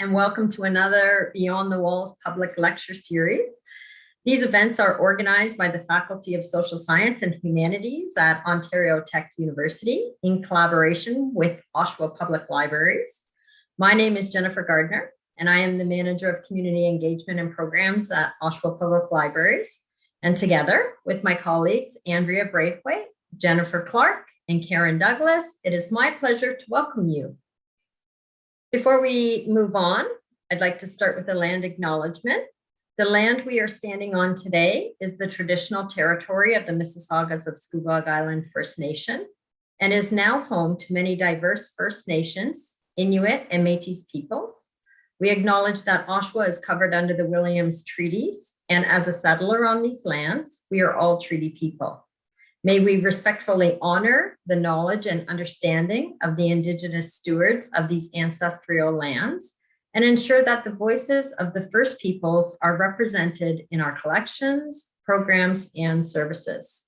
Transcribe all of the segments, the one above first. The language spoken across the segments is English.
and welcome to another Beyond the Walls public lecture series. These events are organized by the Faculty of Social Science and Humanities at Ontario Tech University in collaboration with Oshawa Public Libraries. My name is Jennifer Gardner, and I am the Manager of Community Engagement and Programs at Oshawa Public Libraries. And together with my colleagues, Andrea Braithwaite, Jennifer Clark, and Karen Douglas, it is my pleasure to welcome you. Before we move on, I'd like to start with a land acknowledgement. The land we are standing on today is the traditional territory of the Mississaugas of Scugog Island First Nation and is now home to many diverse First Nations, Inuit, and Métis peoples. We acknowledge that Oshawa is covered under the Williams Treaties, and as a settler on these lands, we are all treaty people. May we respectfully honor the knowledge and understanding of the Indigenous stewards of these ancestral lands and ensure that the voices of the First Peoples are represented in our collections, programs, and services.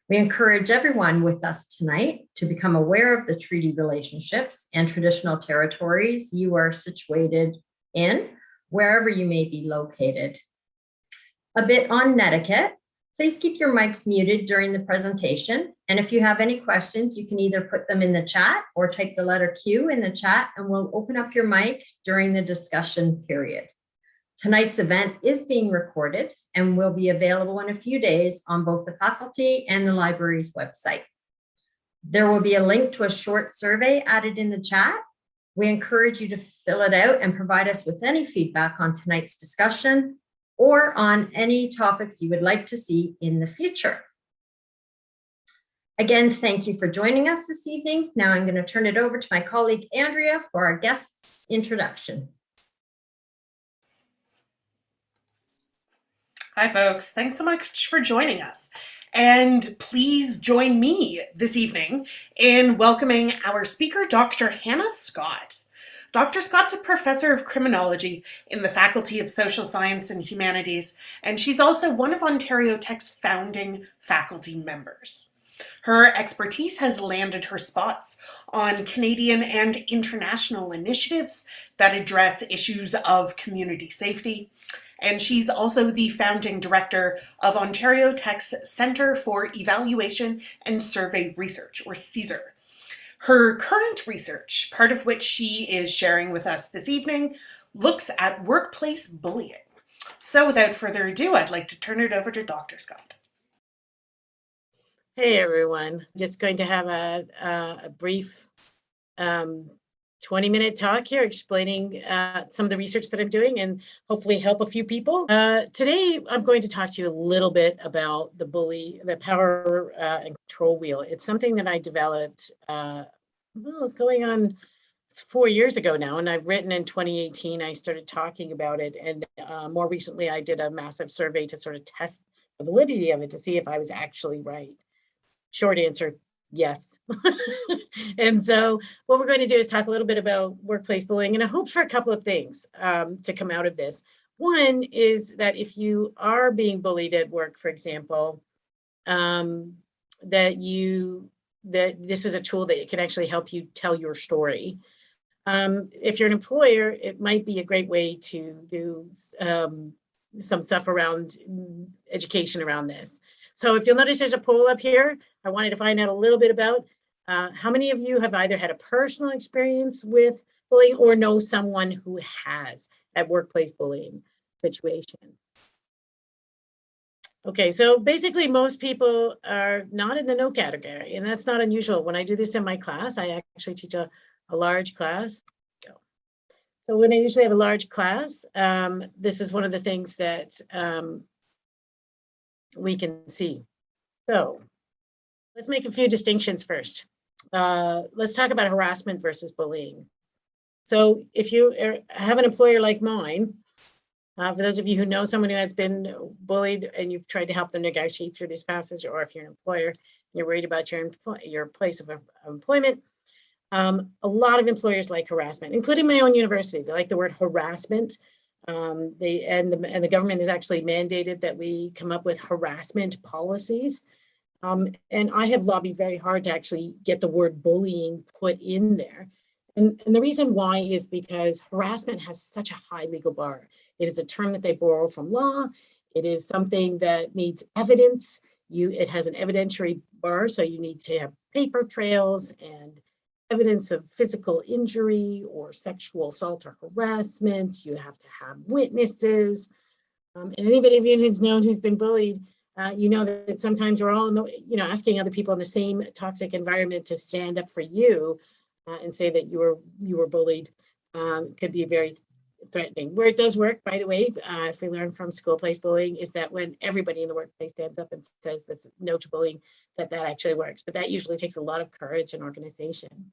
We encourage everyone with us tonight to become aware of the treaty relationships and traditional territories you are situated in, wherever you may be located. A bit on etiquette. Please keep your mics muted during the presentation. And if you have any questions, you can either put them in the chat or type the letter Q in the chat, and we'll open up your mic during the discussion period. Tonight's event is being recorded and will be available in a few days on both the faculty and the library's website. There will be a link to a short survey added in the chat. We encourage you to fill it out and provide us with any feedback on tonight's discussion or on any topics you would like to see in the future. Again, thank you for joining us this evening. Now I'm going to turn it over to my colleague, Andrea, for our guest's introduction. Hi, folks. Thanks so much for joining us. And please join me this evening in welcoming our speaker, Dr. Hannah Scott. Dr. Scott's a professor of criminology in the Faculty of Social Science and Humanities, and she's also one of Ontario Tech's founding faculty members. Her expertise has landed her spots on Canadian and international initiatives that address issues of community safety, and she's also the founding director of Ontario Tech's Centre for Evaluation and Survey Research, or CSER. Her current research, part of which she is sharing with us this evening, looks at workplace bullying. So without further ado, I'd like to turn it over to Dr. Scott. Hey everyone, just going to have a brief 20-minute talk here explaining some of the research that I'm doing and hopefully help a few people. Today, I'm going to talk to you a little bit about the power and control wheel. It's something that I developed going on 4 years ago now, and I've written in 2018. I started talking about it, and more recently, I did a massive survey to sort of test the validity of it to see if I was actually right. Short answer, yes. And so what we're going to do is talk a little bit about workplace bullying, and I hope for a couple of things to come out of this. One is that if you are being bullied at work, for example, that this is a tool that can actually help you tell your story. If you're an employer, it might be a great way to do some stuff around education around this. So if you'll notice, there's a poll up here. I wanted to find out a little bit about how many of you have either had a personal experience with bullying or know someone who has a workplace bullying situation. Okay, so basically most people are not in the no category, and that's not unusual. When I do this in my class, I actually teach a large class. So when I usually have a large class, this is one of the things that we can see. So let's make a few distinctions first. Let's talk about harassment versus bullying. So if you have an employer like mine, for those of you who know someone who has been bullied and you've tried to help them negotiate through this passage, or if you're an employer, you're worried about your place of employment, a lot of employers like harassment, including my own university. They like the word harassment. The government has actually mandated that we come up with harassment policies. And I have lobbied very hard to actually get the word bullying put in there. And the reason why is because harassment has such a high legal bar. It is a term that they borrow from law. It is something that needs evidence. It has an evidentiary bar, so you need to have paper trails and evidence of physical injury or sexual assault or harassment. You have to have witnesses. And anybody who's known who's been bullied, you know that sometimes we're all in the, asking other people in the same toxic environment to stand up for you and say that you were bullied could be very threatening. Where it does work, by the way, if we learn from school place bullying, is that when everybody in the workplace stands up and says that's no to bullying, that actually works. But that usually takes a lot of courage and organization.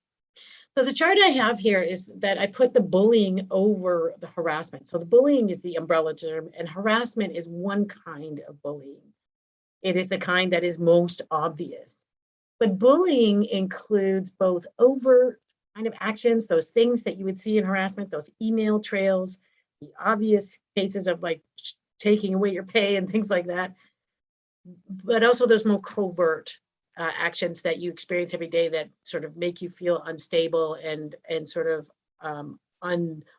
So the chart I have here is that I put the bullying over the harassment. So the bullying is the umbrella term, and harassment is one kind of bullying. It is the kind that is most obvious. But bullying includes both overt kind of actions, those things that you would see in harassment, those email trails, the obvious cases of like taking away your pay and things like that, but also those more covert actions that you experience every day that sort of make you feel unstable and sort of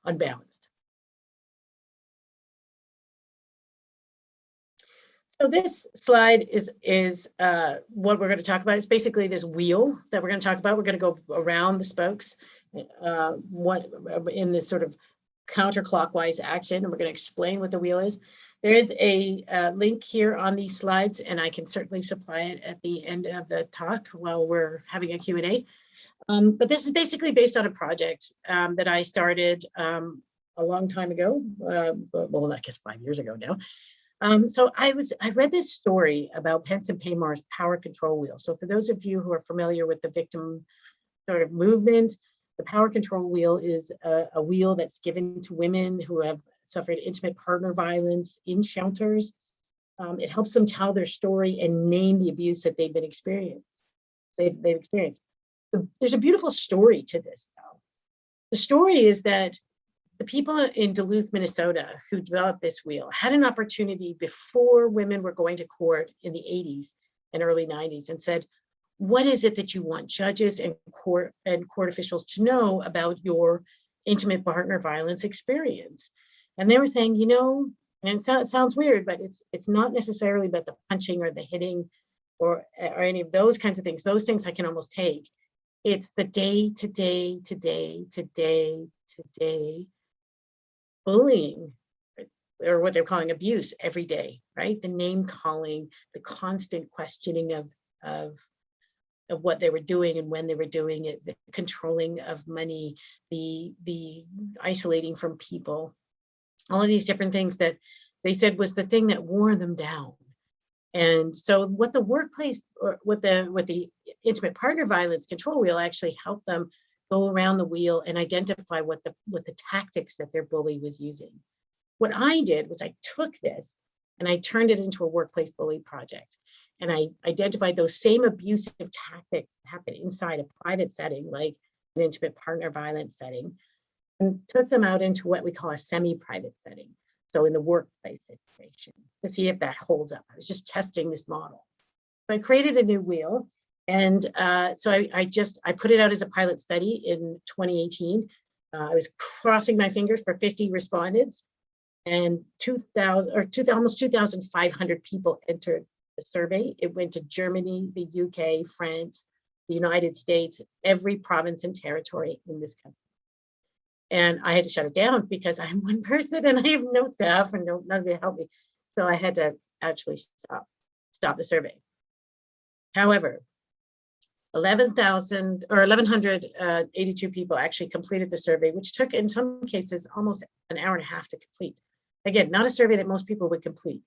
unbalanced. So this slide is what we're going to talk about. It's basically this wheel that we're going to talk about. We're going to go around the spokes in this sort of counterclockwise action, and we're going to explain what the wheel is. There is a link here on these slides, and I can certainly supply it at the end of the talk while we're having a Q&A. But this is basically based on a project that I started a long time ago, well, I guess 5 years ago now. So I read this story about Pence and Paymore's power control wheel. So for those of you who are familiar with the victim sort of movement, the power control wheel is a wheel that's given to women who have suffered intimate partner violence in shelters. It helps them tell their story and name the abuse that they've experienced. There's a beautiful story to this, though. The story is that the people in Duluth, Minnesota, who developed this wheel had an opportunity before women were going to court in the 80s and early 90s and said, what is it that you want judges and court officials to know about your intimate partner violence experience? And they were saying, and it sounds weird, but it's not necessarily about the punching or the hitting or any of those kinds of things. Those things I can almost take. It's the day to day bullying, or what they're calling abuse every day, right? The name calling, the constant questioning of what they were doing and when they were doing it, the controlling of money, the isolating from people, all of these different things that they said was the thing that wore them down. And so what the workplace, or what the intimate partner violence control wheel actually helped them go around the wheel and identify what the tactics that their bully was using. What I did was I took this and I turned it into a workplace bully project. And I identified those same abusive tactics that happen inside a private setting, like an intimate partner violence setting, and took them out into what we call a semi-private setting. So in the workplace situation, to see if that holds up. I was just testing this model. So I created a new wheel. And so I put it out as a pilot study in 2018. I was crossing my fingers for 50 respondents, and almost 2,500 people entered the survey. It went to Germany, the UK, France, the United States, every province and territory in this country. And I had to shut it down because I'm one person and I have no staff and nobody to help me. So I had to actually stop the survey. However, 1,182 people actually completed the survey, which took, in some cases, almost an hour and a half to complete. Again, not a survey that most people would complete.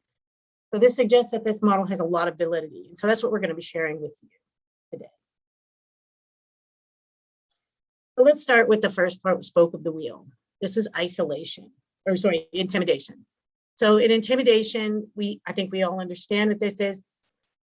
So this suggests that this model has a lot of validity. And so that's what we're going to be sharing with you today. So let's start with the first spoke of the wheel. This is intimidation. So in intimidation, I think we all understand what this is.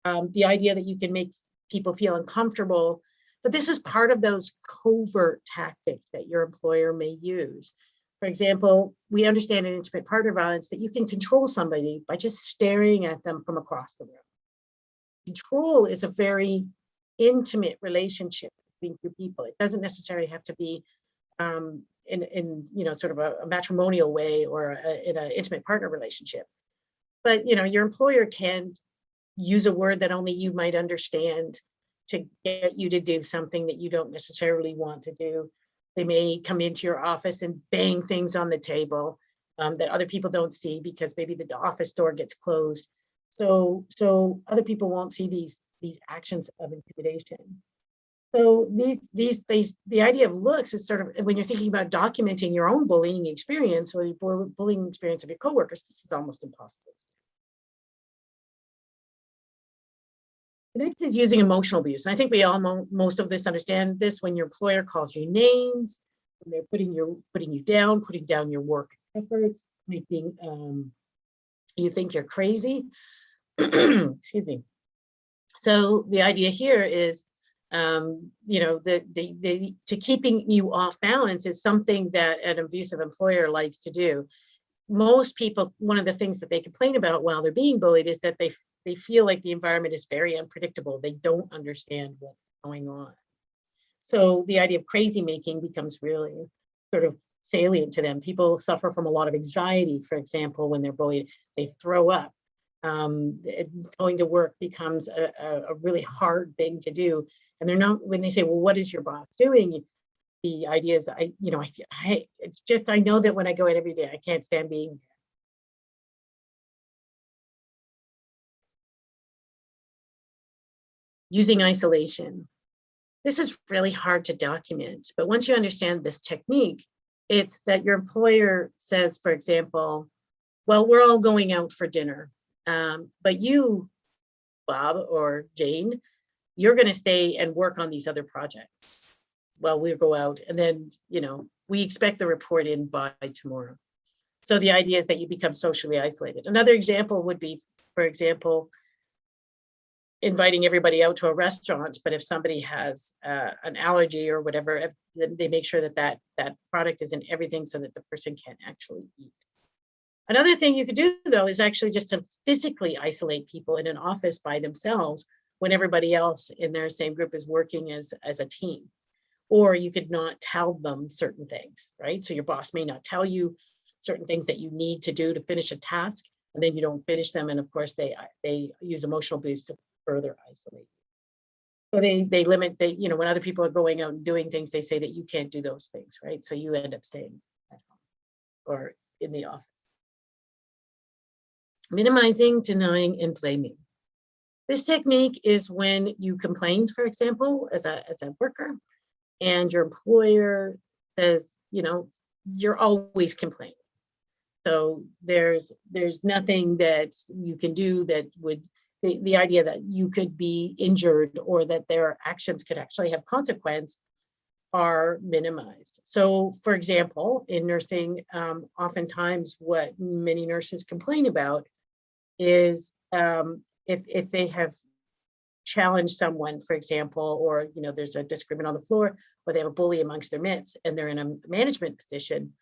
The idea that you can make people feel uncomfortable, but this is part of those covert tactics that your employer may use. For example, we understand in intimate partner violence that you can control somebody by just staring at them from across the room. Control is a very intimate relationship between two people. It doesn't necessarily have to be in sort of a matrimonial way or in an intimate partner relationship. But your employer can use a word that only you might understand to get you to do something that you don't necessarily want to do. They may come into your office and bang things on the table that other people don't see because maybe the office door gets closed. So other people won't see these actions of intimidation. So the idea of looks is sort of, when you're thinking about documenting your own bullying experience or your bullying experience of your coworkers, this is almost impossible. The next is using emotional abuse. And I think we all most of this understand this when your employer calls you names, when they're putting you down, putting down your work efforts, making you think you're crazy. Excuse me. So the idea here is, to keeping you off balance is something that an abusive employer likes to do. Most people, one of the things that they complain about while they're being bullied is that they feel like the environment is very unpredictable. They don't understand what's going on. So the idea of crazy making becomes really sort of salient to them. People suffer from a lot of anxiety, for example, when they're bullied. They throw up. Going to work becomes a really hard thing to do. And they're not, when they say, well, what is your boss doing? The idea is, I know that when I go in every day, I can't stand being there. Using isolation. This is really hard to document, but once you understand this technique, it's that your employer says, for example, well, we're all going out for dinner, but you, Bob or Jane, you're going to stay and work on these other projects while we go out. And then, we expect the report in by tomorrow. So the idea is that you become socially isolated. Another example would be, for example, inviting everybody out to a restaurant, but if somebody has an allergy or whatever, they make sure that product is in everything so that the person can't actually eat. Another thing you could do, though, is actually just to physically isolate people in an office by themselves when everybody else in their same group is working as a team. Or you could not tell them certain things, right? So your boss may not tell you certain things that you need to do to finish a task, and then you don't finish them. And of course, they use emotional abuse to further isolate. So they limit, when other people are going out and doing things, they say that you can't do those things, right? So you end up staying at home or in the office. Minimizing, denying, and blaming. This technique is when you complained, for example, as a worker, and your employer says, you're always complaining. So there's nothing that you can do that would, the idea that you could be injured or that their actions could actually have consequence are minimized. So for example, in nursing, oftentimes what many nurses complain about is if they have challenged someone, for example, or there's a disagreement on the floor, or they have a bully amongst their midst and they're in a management position,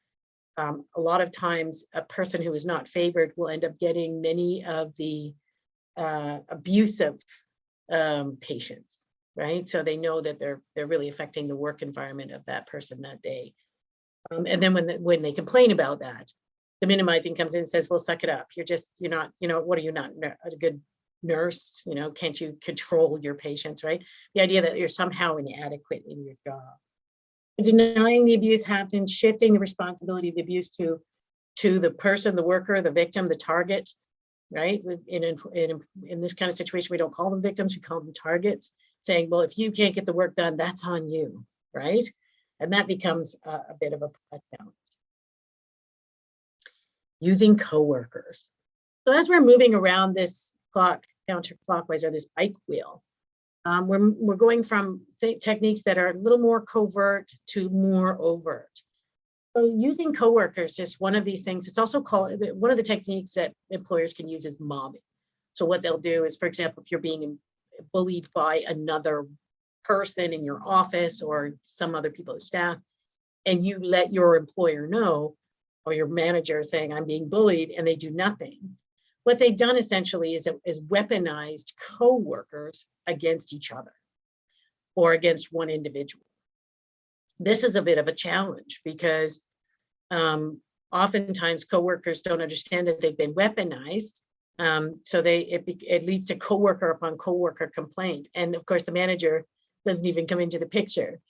a lot of times a person who is not favored will end up getting many of the abusive patients, right? So they know that they're really affecting the work environment of that person that day. And then when they complain about that, the minimizing comes in and says, well, suck it up. You're not, what are you not a good nurse? Can't you control your patients, right? The idea that you're somehow inadequate in your job. Denying the abuse happens, shifting the responsibility of the abuse to the person, the worker, the victim, the target, right? In this kind of situation, we don't call them victims, we call them targets, saying, well, if you can't get the work done, that's on you, right? And that becomes a bit of a challenge. Using coworkers. So as we're moving around this counterclockwise, or this bike wheel, we're going from techniques that are a little more covert to more overt. So using coworkers is one of these things. It's also called, one of the techniques that employers can use is mobbing. So what they'll do is, for example, if you're being bullied by another person in your office or some other people on staff, and you let your employer know, or your manager saying, I'm being bullied, and they do nothing. What they've done essentially is weaponized coworkers against each other or against one individual. This is a bit of a challenge because oftentimes coworkers don't understand that they've been weaponized. So it leads to coworker upon coworker complaint. And of course, the manager doesn't even come into the picture.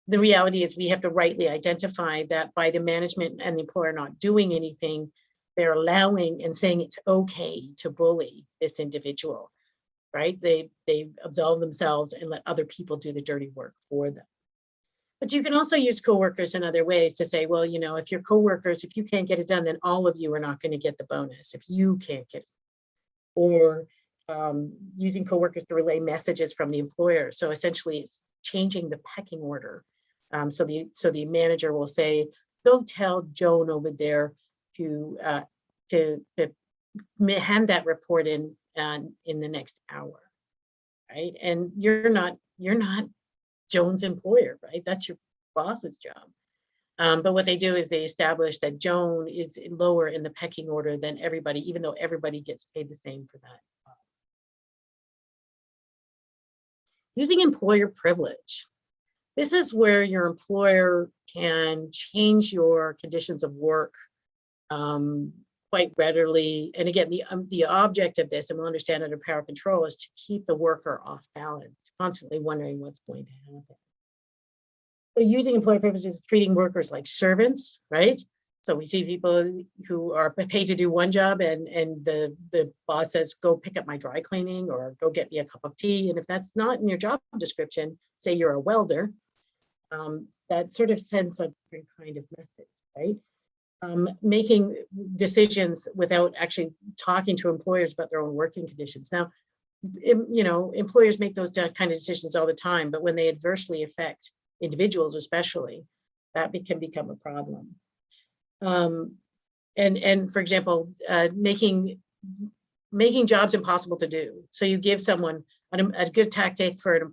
The reality is we have to rightly identify that by the management and the employer not doing anything, they're allowing and saying it's okay to bully this individual, right? They absolve themselves and let other people do the dirty work for them. But you can also use coworkers in other ways to say, well, you know, if your coworkers, if you can't get it done, then all of you are not going to get the bonus if you can't get it. Or using coworkers to relay messages from the employer. So essentially it's changing the pecking order. So the manager will say, go tell Joan over there to hand that report in the next hour, right? And you're not Joan's employer, right? That's your boss's job. But what they do is they establish that Joan is lower in the pecking order than everybody, even though everybody gets paid the same for that. Using employer privilege. This is where your employer can change your conditions of work quite readily. And again, the object of this, and we'll understand under power control, is to keep the worker off balance, constantly wondering what's going to happen. So using employer privileges is treating workers like servants, right? So we see people who are paid to do one job and the boss says, go pick up my dry cleaning or go get me a cup of tea. And if that's not in your job description, say you're a welder, that sort of sends a different kind of message, right? Making decisions without actually talking to employers about their own working conditions. Now, you know, employers make those kind of decisions all the time, but when they adversely affect individuals especially, that can become a problem. And for example, making jobs impossible to do. So you give someone a good tactic for an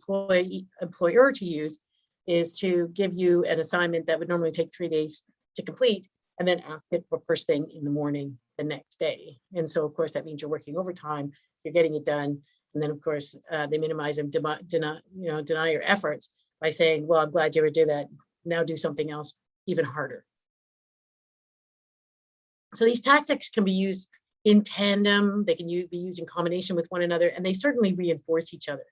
employer to use is to give you an assignment that would normally take 3 days to complete, and then ask it for first thing in the morning the next day. And so of course that means you're working overtime, you're getting it done, and then of course they minimize and deny your efforts by saying, well, I'm glad you ever did that, now do something else even harder. So these tactics can be used in tandem, they can be used in combination with one another, and they certainly reinforce each other.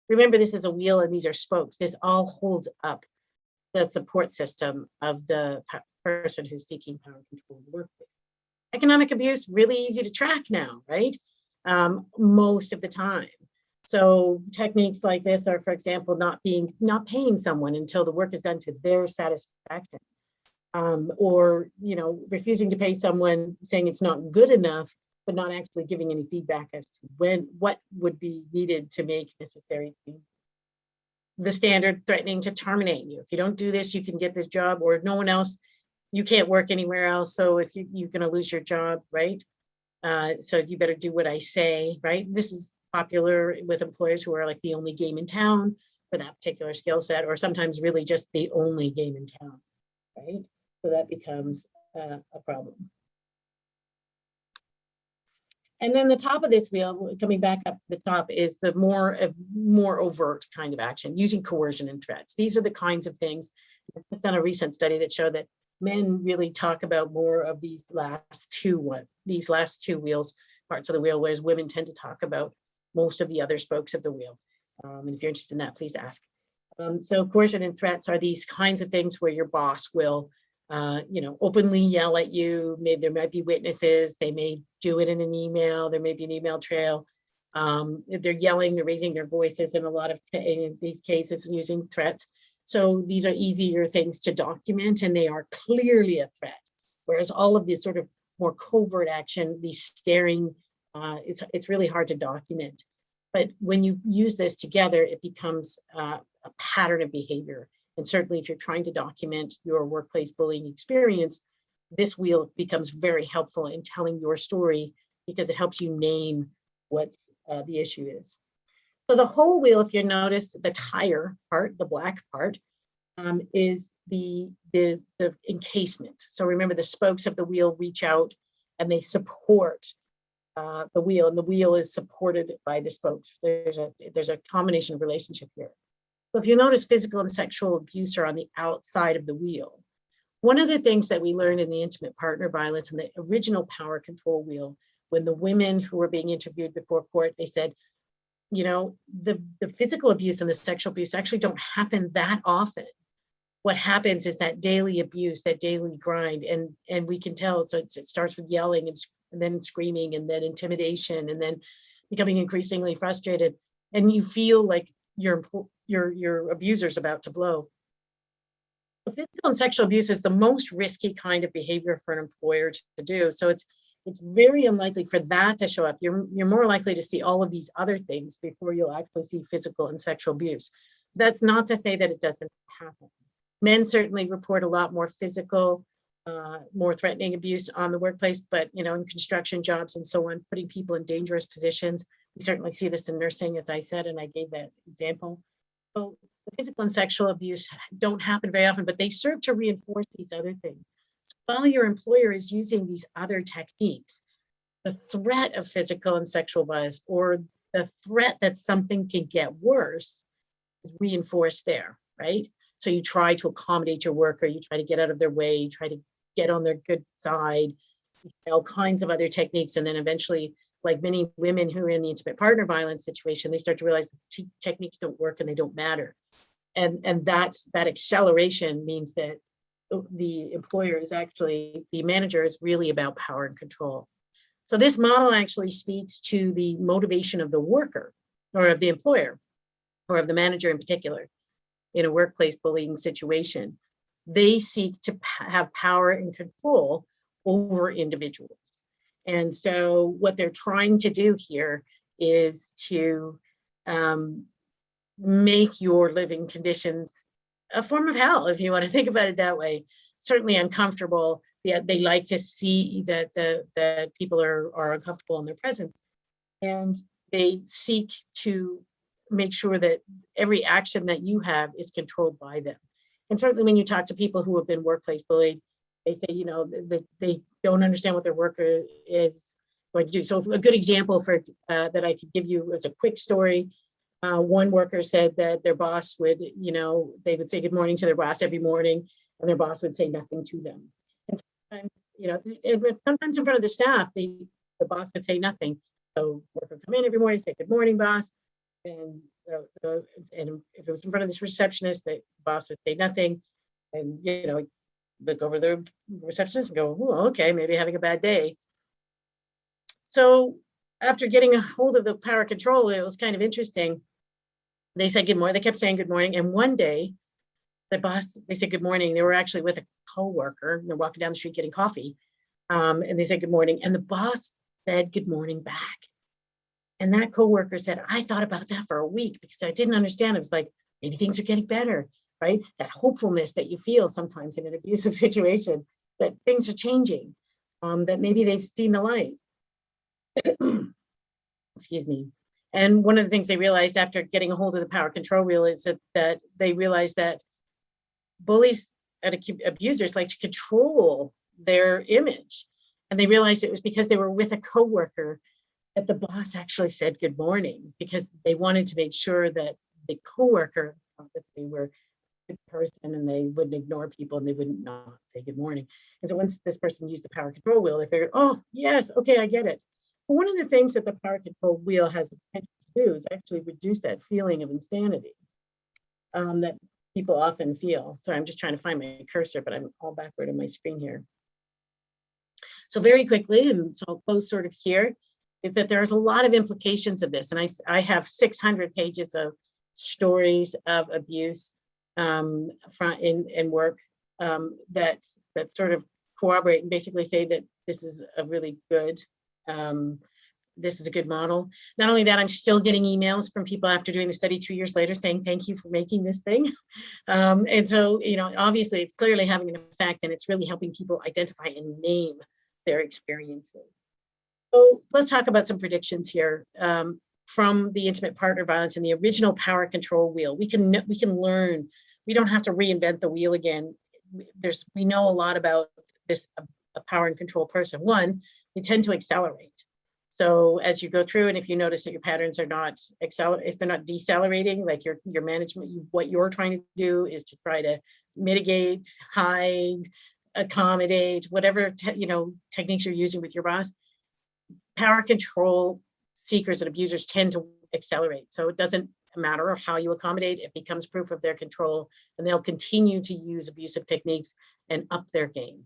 Remember, this is a wheel and these are spokes. This all holds up the support system of the person who's seeking power and control in the workplace. Economic abuse, really easy to track now, right? Most of the time. So techniques like this are, for example, not paying someone until the work is done to their satisfaction. Or, you know, refusing to pay someone, saying it's not good enough, but not actually giving any feedback as to what would be needed to make necessary changes. The standard threatening to terminate you. If you don't do this, you can get this job, or no one else, you can't work anywhere else. So if you're going to lose your job, right? So you better do what I say, right? This is popular with employers who are like the only game in town for that particular skill set, or sometimes really just the only game in town, right? So that becomes a problem. And then the top of this wheel, coming back up the top, is the more overt kind of action, using coercion and threats. These are the kinds of things. I've done a recent study that showed that men really talk about more of these last two wheels, parts of the wheel, whereas women tend to talk about most of the other spokes of the wheel. And if you're interested in that, please ask. So coercion and threats are these kinds of things where your boss will openly yell at you. There might be witnesses. They may do it in an email. There may be an email trail. If they're yelling, they're raising their voices in a lot of in these cases using threats. So these are easier things to document, and they are clearly a threat. Whereas all of this sort of more covert action, these staring, it's really hard to document. But when you use this together, it becomes a pattern of behavior. And certainly if you're trying to document your workplace bullying experience, this wheel becomes very helpful in telling your story because it helps you name what the issue is. So the whole wheel, if you notice the tire part, the black part, is the encasement. So remember, the spokes of the wheel reach out and they support the wheel, and the wheel is supported by the spokes. There's a combination of relationship here. So if you notice, physical and sexual abuse are on the outside of the wheel. One of the things that we learned in the intimate partner violence and the original power control wheel, when the women who were being interviewed before court, they said, you know, the physical abuse and the sexual abuse actually don't happen that often. What happens is that daily abuse, that daily grind, and we can tell. So it starts with yelling and then screaming and then intimidation and then becoming increasingly frustrated, and you feel like your abuser's about to blow. Physical and sexual abuse is the most risky kind of behavior for an employer to do. So it's very unlikely for that to show up. You're more likely to see all of these other things before you'll actually see physical and sexual abuse. That's not to say that it doesn't happen. Men certainly report a lot more physical, more threatening abuse on the workplace, but in construction jobs and so on, putting people in dangerous positions. We certainly see this in nursing, as I said, and I gave that example. So the physical and sexual abuse don't happen very often, but they serve to reinforce these other things. While your employer is using these other techniques, the threat of physical and sexual violence, or the threat that something can get worse, is reinforced there, right? So you try to accommodate your worker, you try to get out of their way, you try to get on their good side, all kinds of other techniques. And then eventually, like many women who are in the intimate partner violence situation, they start to realize that techniques don't work and they don't matter. And that acceleration means that the employer is actually, the manager is really about power and control. So this model actually speaks to the motivation of the worker or of the employer or of the manager in particular in a workplace bullying situation. They seek to have power and control over individuals. And so what they're trying to do here is to make your living conditions a form of hell, if you want to think about it that way. Certainly uncomfortable. They like to see that people are uncomfortable in their presence. And they seek to make sure that every action that you have is controlled by them. And certainly when you talk to people who have been workplace bullied, they say, that they don't understand what their worker is going to do. So a good example for that I could give you is a quick story. One worker said that their boss would, they would say good morning to their boss every morning, and their boss would say nothing to them. And sometimes, sometimes in front of the staff, the boss would say nothing. So worker would come in every morning, say good morning, boss. And if it was in front of this receptionist, the boss would say nothing. And, look over the receptionist and go, oh, okay, maybe having a bad day. So after getting a hold of the power control, it was kind of interesting. They said good morning. They kept saying good morning. And one day, the boss, they said good morning. They were actually with a coworker. They're walking down the street getting coffee. And they said good morning. And the boss said good morning back. And that coworker said, I thought about that for a week because I didn't understand. It was like, maybe things are getting better, right? That hopefulness that you feel sometimes in an abusive situation, that things are changing, that maybe they've seen the light. Excuse me. And one of the things they realized after getting a hold of the power control wheel is that they realized that bullies and abusers like to control their image. And they realized it was because they were with a coworker that the boss actually said good morning, because they wanted to make sure that the coworker thought that they were a good person and they wouldn't ignore people and they wouldn't not say good morning. And so once this person used the power control wheel, they figured, oh, yes, okay, I get it. But one of the things that the power control wheel has the potential to do is actually reduce that feeling of insanity that people often feel. Sorry, I'm just trying to find my cursor, but I'm all backward on my screen here. So very quickly, and so I'll close sort of here, is that there's a lot of implications of this. And I have 600 pages of stories of abuse in work that sort of corroborate and basically say that this is a really good, this is a good model. Not only that, I'm still getting emails from people after doing the study 2 years later saying, thank you for making this thing. And so, obviously it's clearly having an effect, and it's really helping people identify and name their experiences. So let's talk about some predictions here from the intimate partner violence and the original power control wheel. We can learn. We don't have to reinvent the wheel again. We know a lot about this, a power and control person. One, they tend to accelerate. So as you go through, and if you notice that your patterns are not if they're not decelerating, like your management, what you're trying to do is to try to mitigate, hide, accommodate, whatever techniques you're using with your boss. Power control seekers and abusers tend to accelerate. So it doesn't matter how you accommodate, it becomes proof of their control, and they'll continue to use abusive techniques and up their game.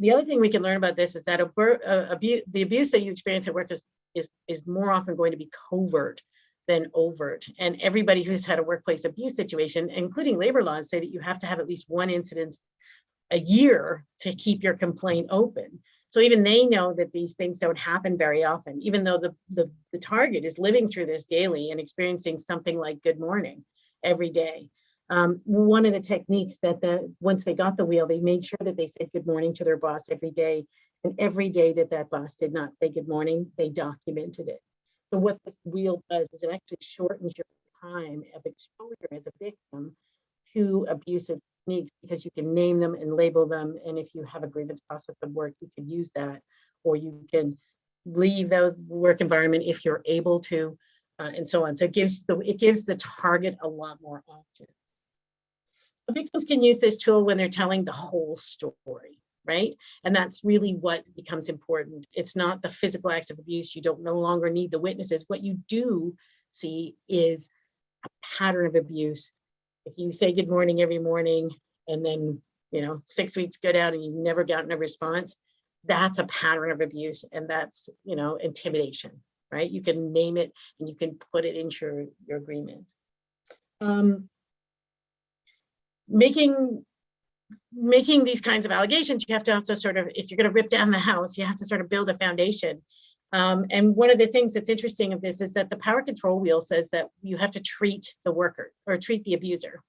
The other thing we can learn about this is that the abuse that you experience at work is more often going to be covert than overt. And everybody who's had a workplace abuse situation, including labor laws, say that you have to have at least one incident a year to keep your complaint open. So even they know that these things don't happen very often, even though the target is living through this daily and experiencing something like good morning every day. One of the techniques that once they got the wheel, they made sure that they said good morning to their boss every day. And every day that boss did not say good morning, they documented it. So what this wheel does is it actually shortens your time of exposure as a victim to abusive techniques, because you can name them and label them. And if you have a grievance process at work, you can use that, or you can leave those work environment if you're able to, and so on. So it gives the target a lot more options. The victims can use this tool when they're telling the whole story, right? And that's really what becomes important. It's not the physical acts of abuse. You don't no longer need the witnesses. What you do see is a pattern of abuse. If you say good morning every morning and then 6 weeks go down and you've never gotten a response, that's a pattern of abuse, and that's intimidation, right? You can name it and you can put it into your agreement. Making these kinds of allegations, you have to also sort of, if you're going to rip down the house, you have to sort of build a foundation. And one of the things that's interesting of this is that the power control wheel says that you have to treat the worker or treat the abuser.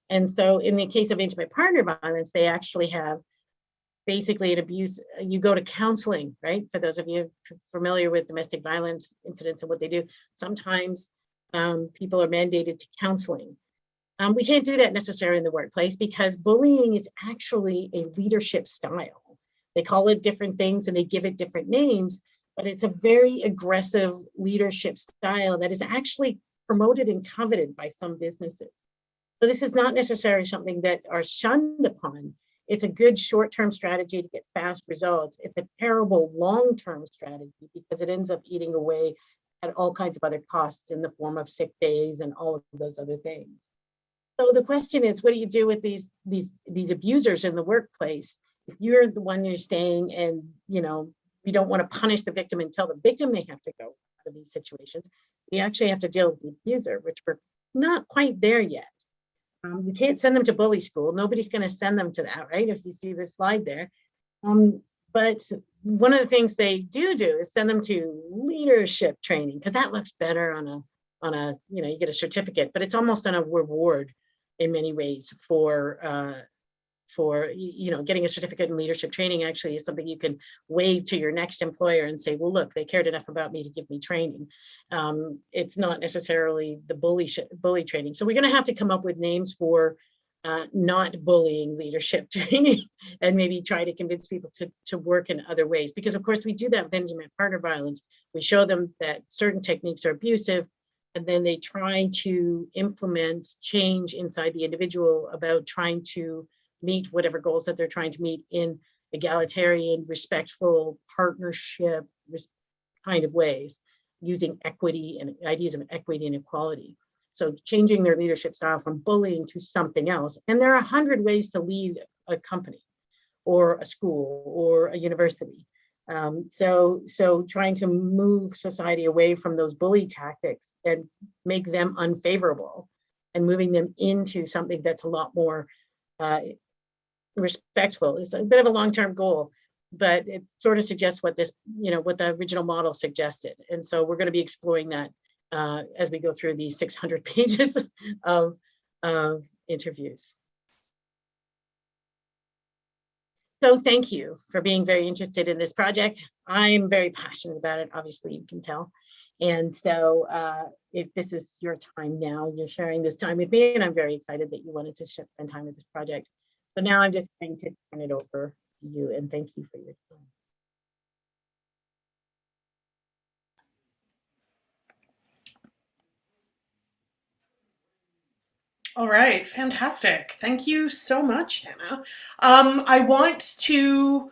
And so in the case of intimate partner violence, they actually have basically an abuse. You go to counseling, right? For those of you familiar with domestic violence incidents and what they do, sometimes people are mandated to counseling. We can't do that necessarily in the workplace, because bullying is actually a leadership style. They call it different things and they give it different names, but it's a very aggressive leadership style that is actually promoted and coveted by some businesses. So this is not necessarily something that are shunned upon. It's a good short-term strategy to get fast results. It's a terrible long-term strategy because it ends up eating away at all kinds of other costs in the form of sick days and all of those other things. So the question is, what do you do with these abusers in the workplace? If you're the one who's staying and, we don't want to punish the victim and tell the victim they have to go out of these situations, we actually have to deal with the abuser, which we're not quite there yet. You can't send them to bully school. Nobody's going to send them to that, right? If you see the slide there. But one of the things they do is send them to leadership training, because that looks better on a you get a certificate, but it's almost on a reward in many ways for getting a certificate in leadership training. Actually is something you can wave to your next employer and say, well, look, they cared enough about me to give me training. It's not necessarily the bully training. So we're going to have to come up with names for not bullying leadership training, and maybe try to convince people to work in other ways. Because of course we do that with intimate partner violence. We show them that certain techniques are abusive, and then they try to implement change inside the individual about trying to meet whatever goals that they're trying to meet in egalitarian, respectful, partnership kind of ways, using equity and ideas of equity and equality. So changing their leadership style from bullying to something else. And there are 100 ways to lead a company or a school or a university. So trying to move society away from those bully tactics and make them unfavorable, and moving them into something that's a lot more respectful. It's a bit of a long-term goal, but it sort of suggests what this, what the original model suggested. And so we're going to be exploring that as we go through these 600 pages of interviews. So thank you for being very interested in this project. I'm very passionate about it, obviously you can tell. And so if this is your time now, you're sharing this time with me, and I'm very excited that you wanted to spend time with this project. So now I'm just going to turn it over to you, and thank you for your time. All right, fantastic. Thank you so much, Hannah. I want to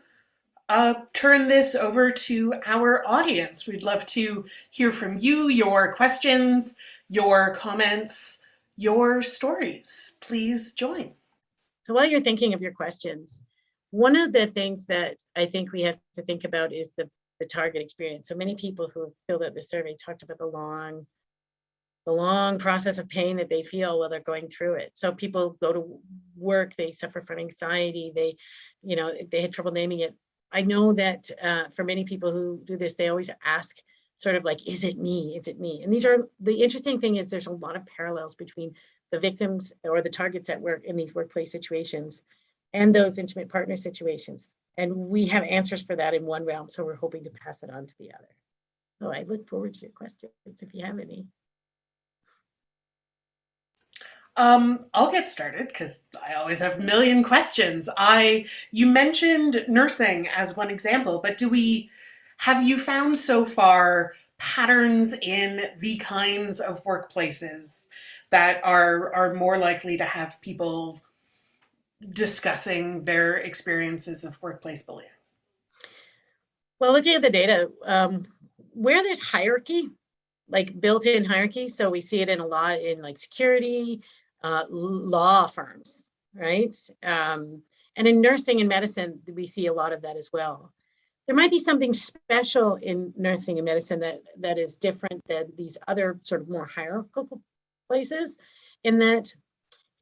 turn this over to our audience. We'd love to hear from you, your questions, your comments, your stories. Please join. So while you're thinking of your questions, one of the things that I think we have to think about is the target experience. So many people who filled out the survey talked about the long process of pain that they feel while they're going through it. So people go to work, they suffer from anxiety, they had trouble naming it. I know that for many people who do this, they always ask sort of like, is it me? Is it me? And the interesting thing is there's a lot of parallels between the victims or the targets at work in these workplace situations and those intimate partner situations. And we have answers for that in one realm. So we're hoping to pass it on to the other. So I look forward to your questions if you have any. I'll get started because I always have a million questions. You mentioned nursing as one example, but have you found so far patterns in the kinds of workplaces that are more likely to have people discussing their experiences of workplace bullying? Well, looking at the data, where there's hierarchy, like built-in hierarchy, so we see it in a lot in like security, law firms, right? And in nursing and medicine, we see a lot of that as well. There might be something special in nursing and medicine that is different than these other sort of more hierarchical places, in that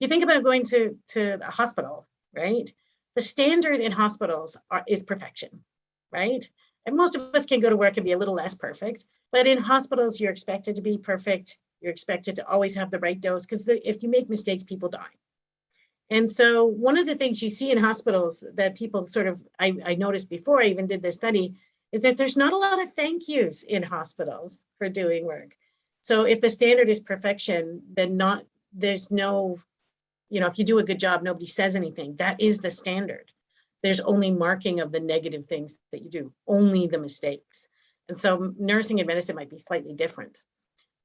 you think about going to the hospital, right? The standard in hospitals is perfection, right? And most of us can go to work and be a little less perfect, but in hospitals, you're expected to be perfect. You're expected to always have the right dose, because if you make mistakes, people die. And so one of the things you see in hospitals that people sort of, I noticed before I even did this study, is that there's not a lot of thank yous in hospitals for doing work. So if the standard is perfection, then there's no, if you do a good job, nobody says anything. That is the standard. There's only marking of the negative things that you do, only the mistakes. And so nursing and medicine might be slightly different.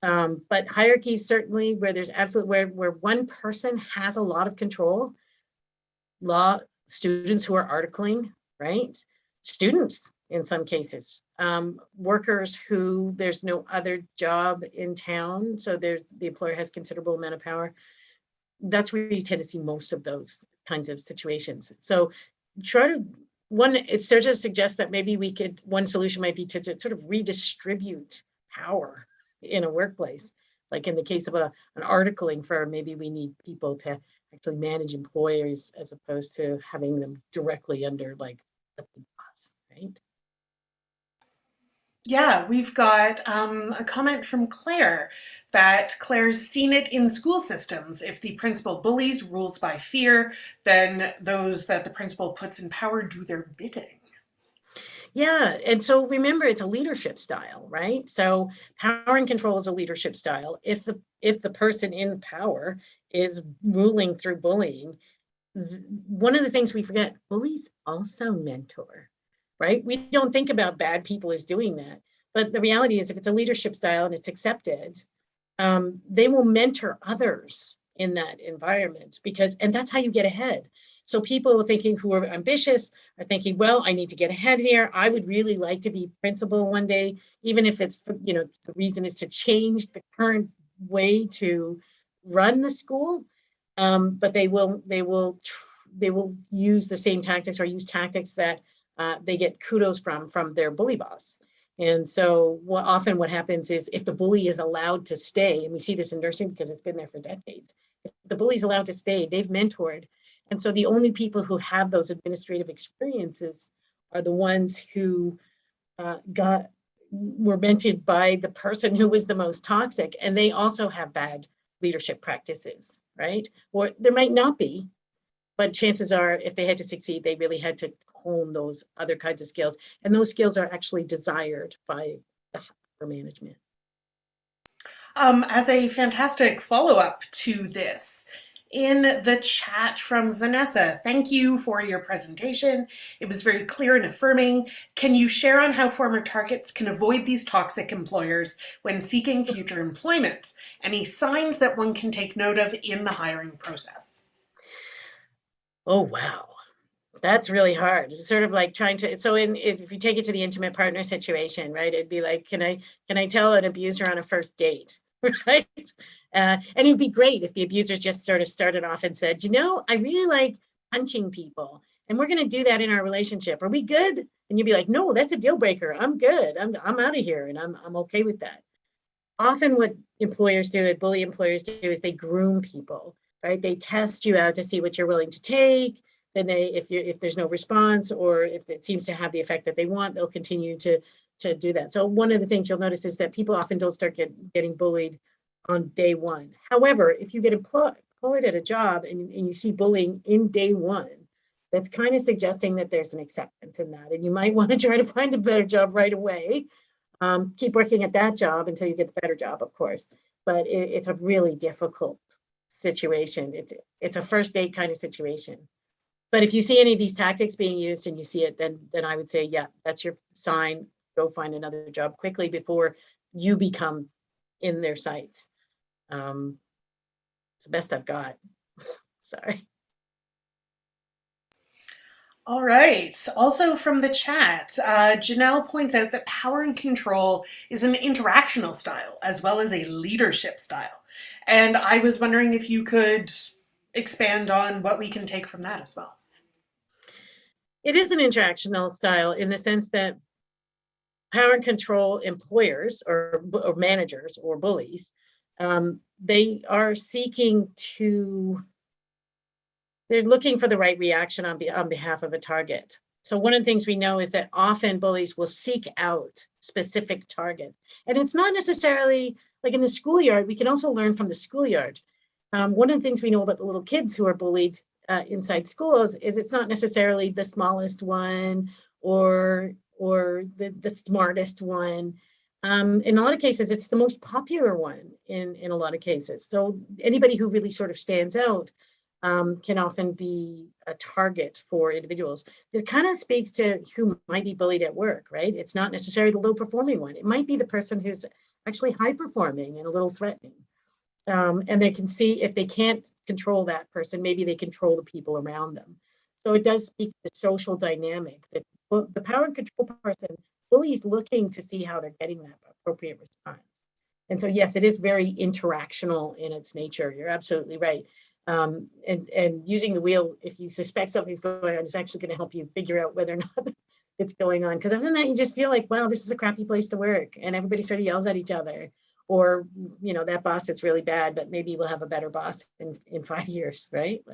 But hierarchies, certainly where there's where one person has a lot of control, law students who are articling, right? Students in some cases, workers who there's no other job in town, so the employer has considerable amount of power. That's where you tend to see most of those kinds of situations. So it starts to suggest that maybe one solution might be to sort of redistribute power in a workplace. Like in the case of an articling firm, maybe we need people to actually manage employees as opposed to having them directly under like the big boss, right? Yeah, we've got a comment from Claire that Claire's seen it in school systems. If the principal bullies, rules by fear, then those that the principal puts in power do their bidding. Yeah, and so remember, it's a leadership style, right? So power and control is a leadership style. If the person in power is ruling through bullying, one of the things we forget, bullies also mentor, right? We don't think about bad people as doing that, but the reality is if it's a leadership style and it's accepted, they will mentor others in that environment and that's how you get ahead. So people thinking who are ambitious are thinking, well, I need to get ahead here. I would really like to be principal one day, even if it's, the reason is to change the current way to run the school. But they will use the same tactics or use tactics that they get kudos from their bully boss. And so often what happens is if the bully is allowed to stay, and we see this in nursing because it's been there for decades, if the bully is allowed to stay, they've mentored. And so the only people who have those administrative experiences are the ones who were mentored by the person who was the most toxic. And they also have bad leadership practices, right? Or there might not be, but chances are if they had to succeed, they really had to hone those other kinds of skills. And those skills are actually desired by the upper management. As a fantastic follow-up to this, in the chat from Vanessa. Thank you for your presentation. It was very clear and affirming. Can you share on how former targets can avoid these toxic employers when seeking future employment? Any signs that one can take note of in the hiring process? Oh, wow. That's really hard. It's sort of like trying to, so if you take it to the intimate partner situation, right? It'd be like, can I tell an abuser on a first date, right? And it'd be great if the abuser just sort of started off and said, I really like punching people, and we're going to do that in our relationship. Are we good? And you'd be like, no, that's a deal breaker. I'm good. I'm out of here, and I'm okay with that. Often what employers do, and bully employers do, is they groom people, right? They test you out to see what you're willing to take. Then if there's no response, or if it seems to have the effect that they want, they'll continue to do that. So one of the things you'll notice is that people often don't start getting bullied on day one. However, if you get employed at a job and you see bullying in day one, that's kind of suggesting that there's an acceptance in that, and you might want to try to find a better job right away. Keep working at that job until you get the better job, of course. But it's a really difficult situation. It's a first date kind of situation. But if you see any of these tactics being used and you see it, then I would say, yeah, that's your sign. Go find another job quickly before you become in their sights. It's the best I've got. Sorry. All right. Also from the chat, Janelle points out that power and control is an interactional style as well as a leadership style. And I was wondering if you could expand on what we can take from that as well. It is an interactional style in the sense that power and control employers or managers or bullies, they are they're looking for the right reaction on behalf of the target. So one of the things we know is that often bullies will seek out specific targets. And it's not necessarily like in the schoolyard. We can also learn from the schoolyard. One of the things we know about the little kids who are bullied inside schools is it's not necessarily the smallest one or the smartest one. In a lot of cases, it's the most popular one in a lot of cases. So anybody who really sort of stands out can often be a target for individuals. It kind of speaks to who might be bullied at work, right? It's not necessarily the low performing one. It might be the person who's actually high performing and a little threatening. And they can see if they can't control that person, maybe they control the people around them. So it does speak to the social dynamic that the power and control person, bully is looking to see how they're getting that appropriate response. And so, yes, it is very interactional in its nature. You're absolutely right. And using the wheel, if you suspect something's going on, is actually going to help you figure out whether or not it's going on. Because other than that, you just feel like, wow, this is a crappy place to work. And everybody sort of yells at each other. Or, that boss is really bad, but maybe we'll have a better boss in 5 years, right?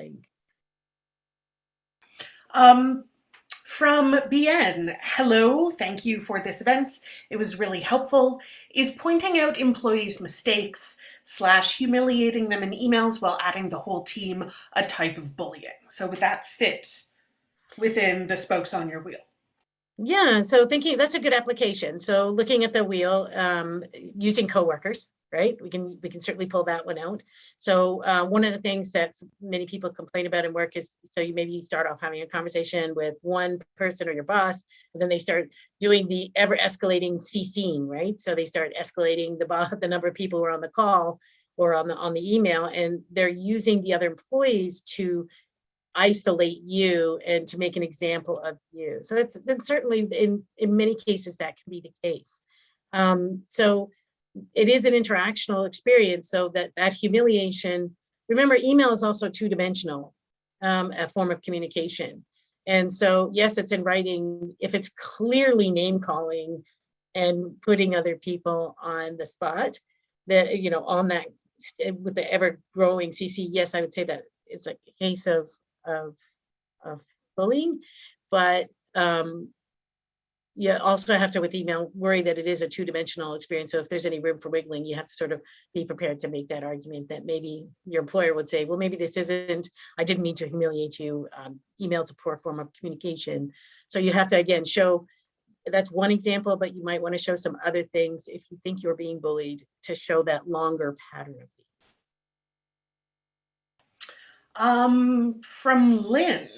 From BN, hello, thank you for this event. It was really helpful. Is pointing out employees' mistakes / humiliating them in emails while adding the whole team a type of bullying? So would that fit within the spokes on your wheel? Yeah, so that's a good application. So looking at the wheel, using coworkers, right? We can certainly pull that one out. So one of the things that many people complain about in work is, so you start off having a conversation with one person or your boss, and then they start doing the ever escalating CCing, right? So they start escalating the number of people who are on the call or on the email, and they're using the other employees to isolate you and to make an example of you. So that's certainly in many cases that can be the case. So it is an interactional experience. So that humiliation, remember, email is also two-dimensional, a form of communication. And so, yes, it's in writing. If it's clearly name calling and putting other people on the spot, that, on that, with the ever growing CC, yes, I would say that it's a case of bullying, but you also have to, with email, worry that it is a two-dimensional experience. So if there's any room for wiggling, you have to sort of be prepared to make that argument that maybe your employer would say, well, maybe this isn't, I didn't mean to humiliate you. Email's a poor form of communication. So you have to, again, show, that's one example, but you might want to show some other things if you think you're being bullied, to show that longer pattern of behavior. From Lynn.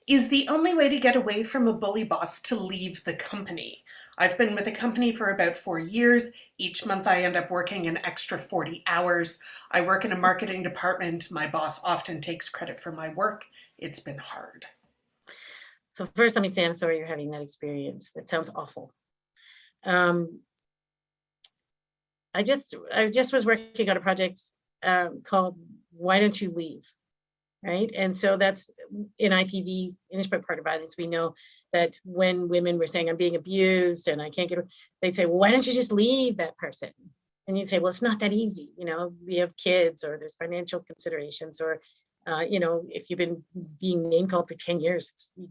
Is the only way to get away from a bully boss to leave the company? I've been with the company for about 4 years. Each month I end up working an extra 40 hours. I work in a marketing department. My boss often takes credit for my work. It's been hard. So first, let me say I'm sorry you're having that experience. That sounds awful. I just was working on a project called "Why Don't You Leave?" Right, and so that's in IPV, intimate partner violence. We know that when women were saying, "I'm being abused and I can't get," they'd say, "Well, why don't you just leave that person?" And you'd say, "Well, it's not that easy. You know, we have kids, or there's financial considerations, or you know, if you've been being name called for 10 years, you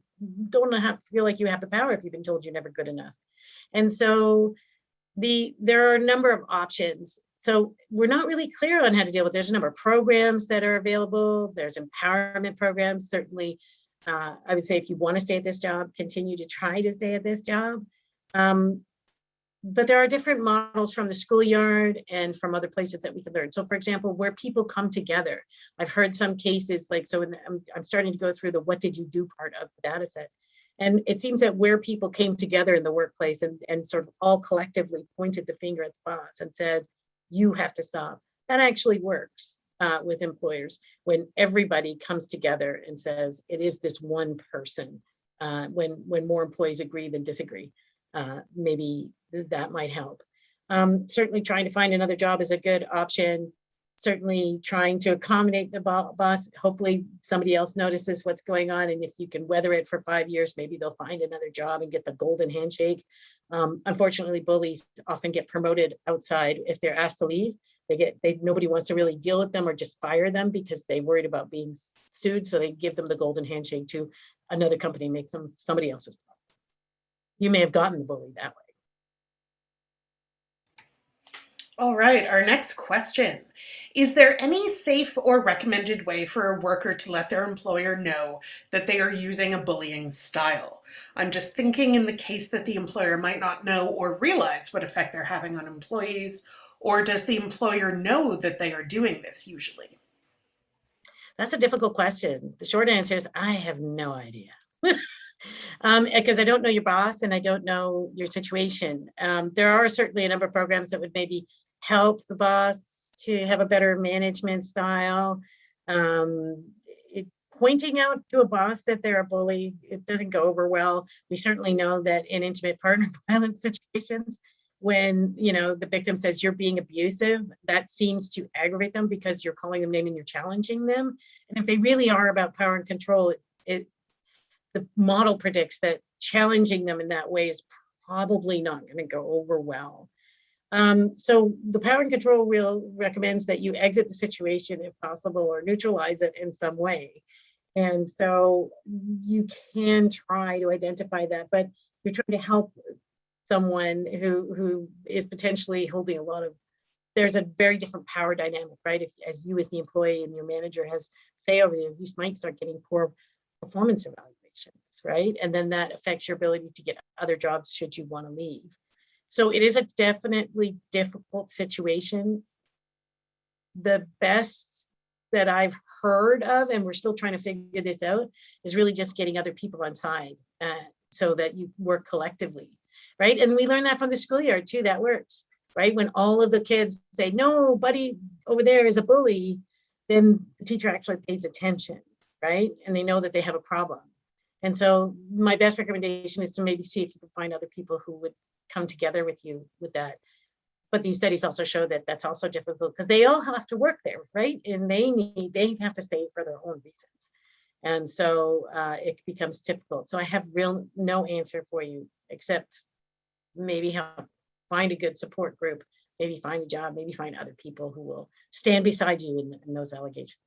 don't feel like you have the power if you've been told you're never good enough." And so there are a number of options. So we're not really clear on how to deal with. There's a number of programs that are available. There's empowerment programs. Certainly, I would say if you want to stay at this job, continue to try to stay at this job. But there are different models from the schoolyard and from other places that we can learn. So for example, where people come together. I've heard some cases like, so I'm starting to go through the what did you do part of the data set. And it seems that where people came together in the workplace and sort of all collectively pointed the finger at the boss and said, you have to stop. That actually works with employers when everybody comes together and says, it is this one person. When more employees agree than disagree, maybe that might help. Certainly trying to find another job is a good option. Certainly trying to accommodate the boss. Hopefully somebody else notices what's going on. And if you can weather it for 5 years, maybe they'll find another job and get the golden handshake. Unfortunately, bullies often get promoted outside if they're asked to leave. Nobody wants to really deal with them or just fire them because they worried about being sued. So they give them the golden handshake to another company, makes them somebody else's problem. You may have gotten the bully that way. All right, our next question. Is there any safe or recommended way for a worker to let their employer know that they are using a bullying style? I'm just thinking in the case that the employer might not know or realize what effect they're having on employees, or does the employer know that they are doing this usually? That's a difficult question. The short answer is I have no idea. Because I don't know your boss and I don't know your situation. There are certainly a number of programs that would maybe help the boss to have a better management style. Pointing out to a boss that they're a bully, it doesn't go over well. We certainly know that in intimate partner violence situations, when the victim says you're being abusive, that seems to aggravate them because you're calling them name and you're challenging them. And if they really are about power and control, the model predicts that challenging them in that way is probably not going to go over well. So the power and control wheel recommends that you exit the situation if possible or neutralize it in some way. And so you can try to identify that, but you're trying to help someone who is potentially holding a lot of, there's a very different power dynamic, right? If as you as the employee and your manager has say over there, you might start getting poor performance evaluations, right? And then that affects your ability to get other jobs should you want to leave. So it is a definitely difficult situation. The best that I've heard of, and we're still trying to figure this out, is really just getting other people on side so that you work collectively, right? And we learned that from the schoolyard too, that works, right? When all of the kids say, no, buddy over there is a bully, then the teacher actually pays attention, right? And they know that they have a problem. And so my best recommendation is to maybe see if you can find other people who would come together with you with that. But these studies also show that that's also difficult because they all have to work there, right? And they have to stay for their own reasons. And so it becomes difficult. So I have no answer for you, except maybe find a good support group, maybe find a job, maybe find other people who will stand beside you in those allegations.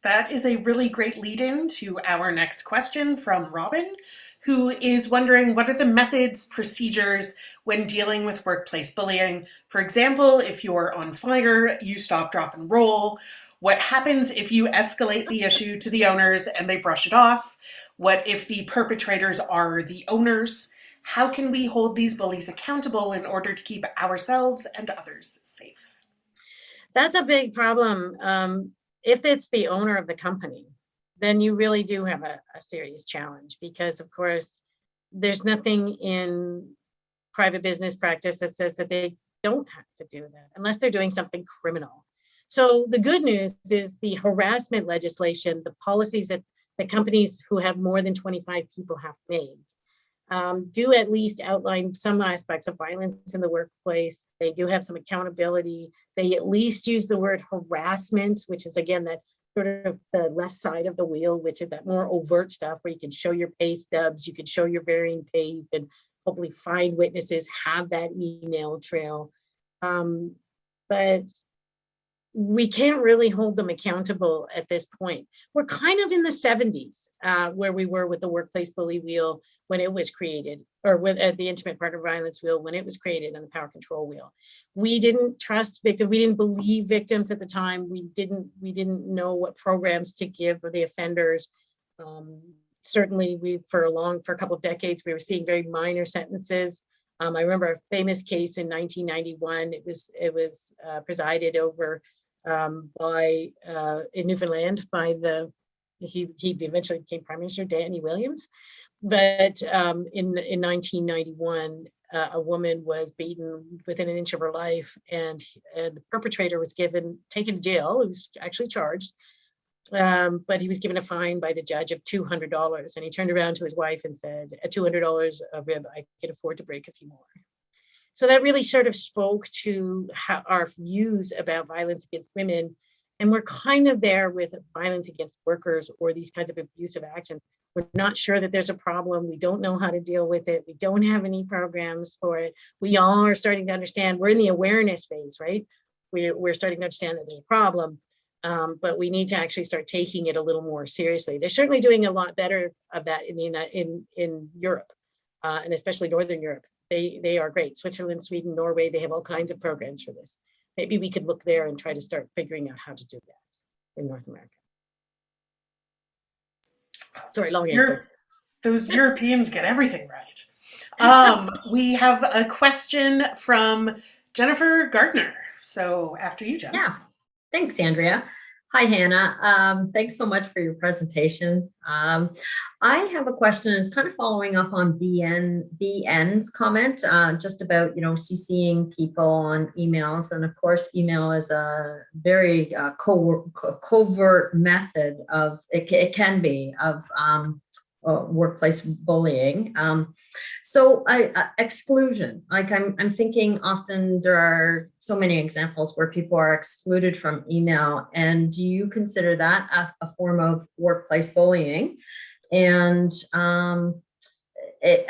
That is a really great lead-in to our next question from Robin, who is wondering, what are the methods, procedures when dealing with workplace bullying? For example, if you're on fire, you stop, drop, and roll. What happens if you escalate the issue to the owners and they brush it off? What if the perpetrators are the owners? How can we hold these bullies accountable in order to keep ourselves and others safe? That's a big problem. if it's the owner of the company, then you really do have a serious challenge, because of course, there's nothing in private business practice that says that they don't have to do that unless they're doing something criminal. So the good news is the harassment legislation, the policies that the companies who have more than 25 people have made, do at least outline some aspects of violence in the workplace. They do have some accountability. They at least use the word harassment, which is again that sort of the left side of the wheel, which is that more overt stuff where you can show your pay stubs, you can show your varying pay, you can hopefully find witnesses, have that email trail. But we can't really hold them accountable at this point. We're kind of in the 70s where we were with the workplace bully wheel when it was created, or with the intimate partner violence wheel when it was created, and the power control wheel. We didn't trust victims. We didn't believe victims at the time. We didn't know what programs to give for the offenders. Certainly, for a couple of decades, we were seeing very minor sentences. I remember a famous case in 1991. It was presided over by in Newfoundland by he eventually became Prime Minister, Danny Williams. But in 1991, a woman was beaten within an inch of her life, and the perpetrator was taken to jail. He was actually charged, but he was given a fine by the judge of $200. And he turned around to his wife and said, "At $200 a rib, I can afford to break a few more." So that really sort of spoke to our views about violence against women. And we're kind of there with violence against workers or these kinds of abusive actions. We're not sure that there's a problem. We don't know how to deal with it. We don't have any programs for it. We all are starting to understand. We're in the awareness phase, right? We're starting to understand that there's a problem, but we need to actually start taking it a little more seriously. They're certainly doing a lot better of that in Europe, and especially Northern Europe. They are great. Switzerland, Sweden, Norway, they have all kinds of programs for this. Maybe we could look there and try to start figuring out how to do that in North America. Sorry, long answer. Those Europeans get everything right. We have a question from Jennifer Gardner. So after you, Jen. Yeah, thanks, Andrea. Hi, Hannah. Thanks so much for your presentation. I have a question. It's kind of following up on BN's comment just about, CCing people on emails. And of course, email is a very covert method of, it can be, of workplace bullying. So exclusion, like I'm thinking often there are so many examples where people are excluded from email. And do you consider that a form of workplace bullying? And it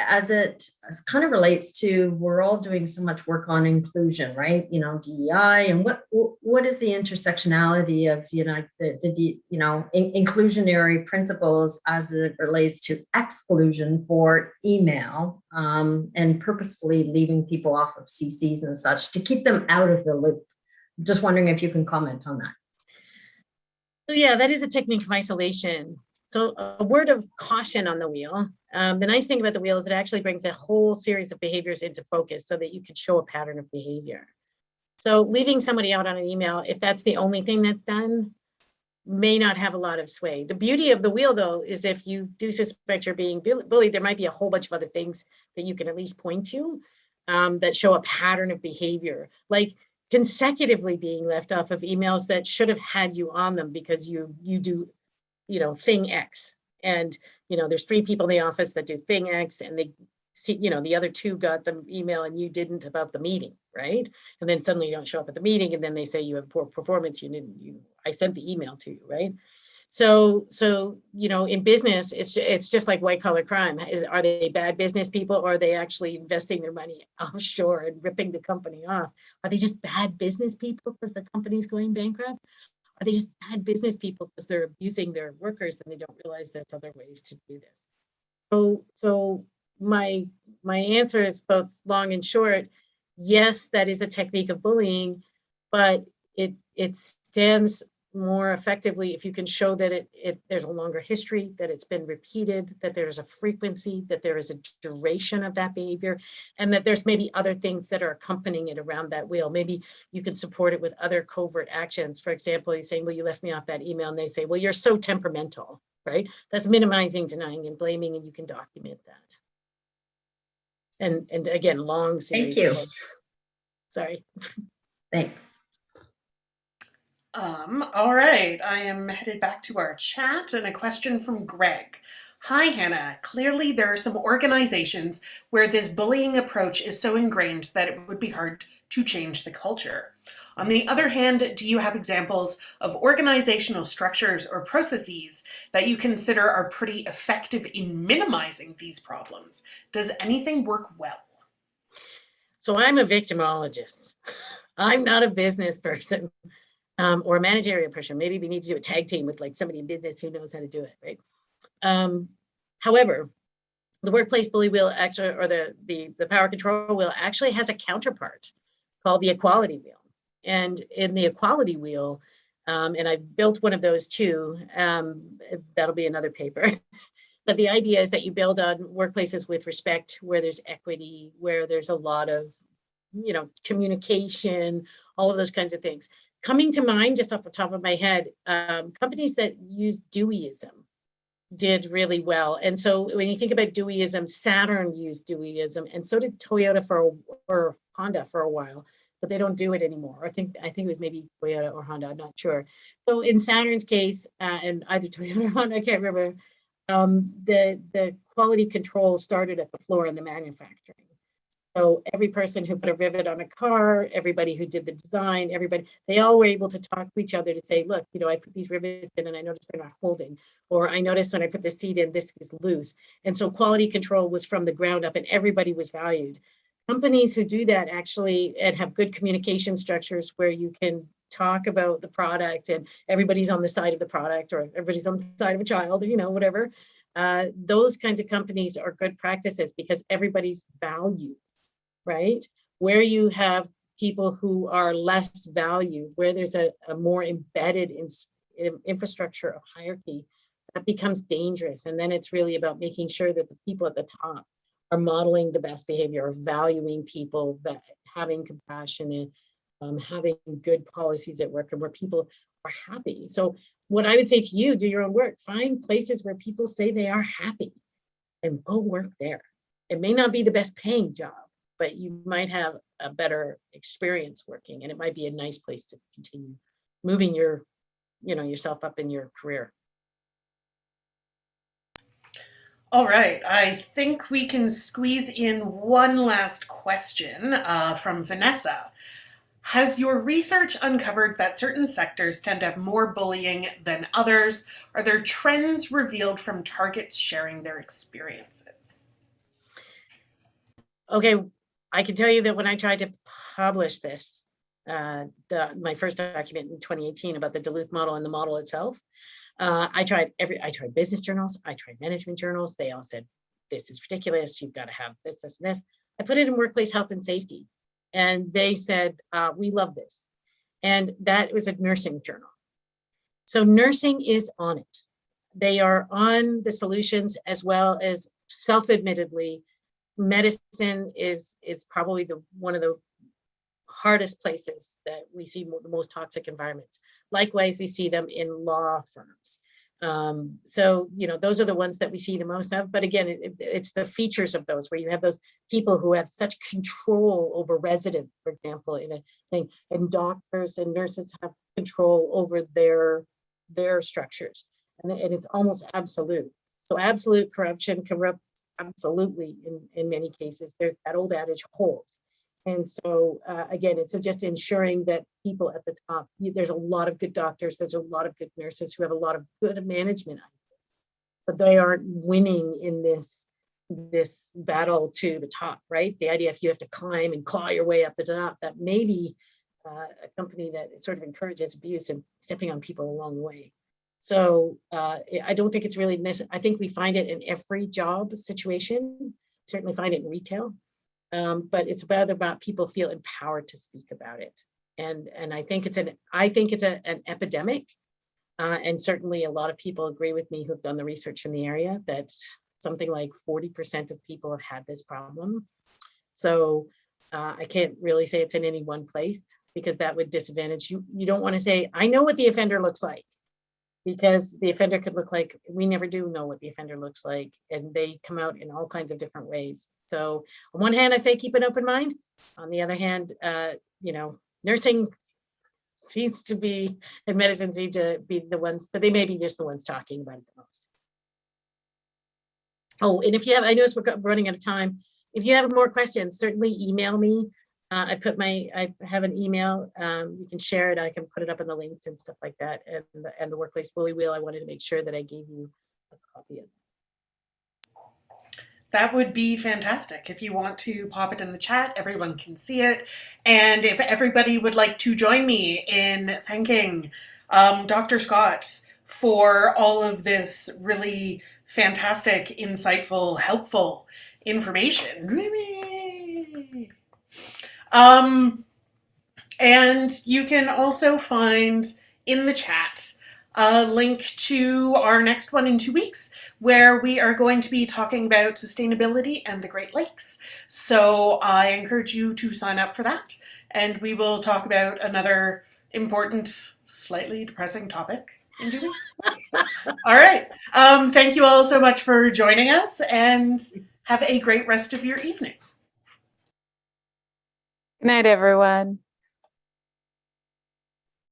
kind of relates to, we're all doing so much work on inclusion, right? DEI, and what is the intersectionality of, inclusionary principles as it relates to exclusion for email, and purposefully leaving people off of CCs and such to keep them out of the loop. Just wondering if you can comment on that. So yeah, that is a technique of isolation. So a word of caution on the wheel. The nice thing about the wheel is it actually brings a whole series of behaviors into focus so that you can show a pattern of behavior. So leaving somebody out on an email, if that's the only thing that's done, may not have a lot of sway. The beauty of the wheel, though, is if you do suspect you're being bullied, there might be a whole bunch of other things that you can at least point to that show a pattern of behavior, like consecutively being left off of emails that should have had you on them because you do thing X, and there's 3 people in the office that do thing X, and they see, the other 2 got the email and you didn't about the meeting, right? And then suddenly you don't show up at the meeting, and then they say you have poor performance. I sent the email to you, right? So in business, it's just like white collar crime. Are they bad business people, or are they actually investing their money offshore and ripping the company off? Are they just bad business people because the company's going bankrupt? Are they just bad business people because they're abusing their workers and they don't realize there's other ways to do this? So my answer is both long and short. Yes, that is a technique of bullying, but it stems more effectively if you can show that there's a longer history, that it's been repeated, that there's a frequency, that there is a duration of that behavior, and that there's maybe other things that are accompanying it around that wheel. Maybe you can support it with other covert actions. For example, you're saying, well, you left me off that email, and they say, well, you're so temperamental, right? That's minimizing, denying, and blaming, and you can document that. And again, long series. Thank you. Sorry. Thanks. All right, I am headed back to our chat and a question from Greg. Hi, Hannah. Clearly there are some organizations where this bullying approach is so ingrained that it would be hard to change the culture. On the other hand, do you have examples of organizational structures or processes that you consider are pretty effective in minimizing these problems? Does anything work well? So I'm a victimologist. I'm not a business person. Or a managerial person. Maybe we need to do a tag team with like somebody in business who knows how to do it, right? However, the workplace bully wheel actually, or the power control wheel actually has a counterpart called the equality wheel. And in the equality wheel, and I built one of those too, that'll be another paper. But the idea is that you build on workplaces with respect, where there's equity, where there's a lot of, communication, all of those kinds of things. Coming to mind, just off the top of my head, companies that use Deweyism did really well. And so when you think about Deweyism, Saturn used Deweyism, and so did Toyota or Honda for a while, but they don't do it anymore. I think it was maybe Toyota or Honda, I'm not sure. So in Saturn's case, and either Toyota or Honda, I can't remember, the quality control started at the floor in the manufacturing. So every person who put a rivet on a car, everybody who did the design, they all were able to talk to each other to say, look, I put these rivets in and I noticed they're not holding, or I noticed when I put the seat in, this is loose. And so quality control was from the ground up and everybody was valued. Companies who do that actually and have good communication structures where you can talk about the product and everybody's on the side of the product, or everybody's on the side of a child, or whatever. Those kinds of companies are good practices because everybody's valued. Right? Where you have people who are less valued, where there's a more embedded infrastructure of hierarchy, that becomes dangerous. And then it's really about making sure that the people at the top are modeling the best behavior, are valuing people, that having compassion and having good policies at work and where people are happy. So what I would say to you, do your own work, find places where people say they are happy and go work there. It may not be the best paying job, but you might have a better experience working, and it might be a nice place to continue moving yourself up in your career. All right, I think we can squeeze in one last question from Vanessa. Has your research uncovered that certain sectors tend to have more bullying than others? Are there trends revealed from targets sharing their experiences? Okay. I can tell you that when I tried to publish this, my first document in 2018 about the Duluth model and the model itself, I tried business journals, I tried management journals. They all said, this is ridiculous. You've got to have this, this, and this. I put it in workplace health and safety, and they said, we love this. And that was a nursing journal. So nursing is on it. They are on the solutions, as well as self-admittedly, medicine is probably one of the hardest places that we see the most toxic environments. Likewise, we see them in law firms. So, those are the ones that we see the most of. But again, it's the features of those where you have those people who have such control over residents, for example, in a thing, and doctors and nurses have control over their structures. And it's almost absolute. So absolute corruption corrupts absolutely in many cases. There's that old adage holds. And so again, it's just ensuring that people at the top, there's a lot of good doctors, there's a lot of good nurses who have a lot of good management ideas, but they aren't winning in this battle to the top, right? The idea if you have to climb and claw your way up the top, that may be a company that sort of encourages abuse and stepping on people along the way. So I don't think it's really necessary. I think we find it in every job situation, certainly find it in retail, but it's about people feel empowered to speak about it. And I think it's an epidemic. And certainly a lot of people agree with me who've done the research in the area that something like 40% of people have had this problem. So I can't really say it's in any one place, because that would disadvantage you. You don't want to say, I know what the offender looks like, because the offender could look like, we never do know what the offender looks like, and they come out in all kinds of different ways. So on one hand, I say keep an open mind. On the other hand, nursing seems to be, and medicine seem to be the ones, but they may be just the ones talking about it the most. Oh, and if you have, I notice we're running out of time. If you have more questions, certainly email me. I have an email. You can share it. I can put it up in the links and stuff like that. And the workplace bully wheel, I wanted to make sure that I gave you a copy of it. That would be fantastic. If you want to pop it in the chat, everyone can see it. And if everybody would like to join me in thanking Dr. Scott for all of this really fantastic, insightful, helpful information. And you can also find in the chat a link to our next one in 2 weeks, where we are going to be talking about sustainability and the Great Lakes. So I encourage you to sign up for that, and we will talk about another important, slightly depressing topic in 2 weeks. All right. Thank you all so much for joining us, and have a great rest of your evening. Good night, everyone.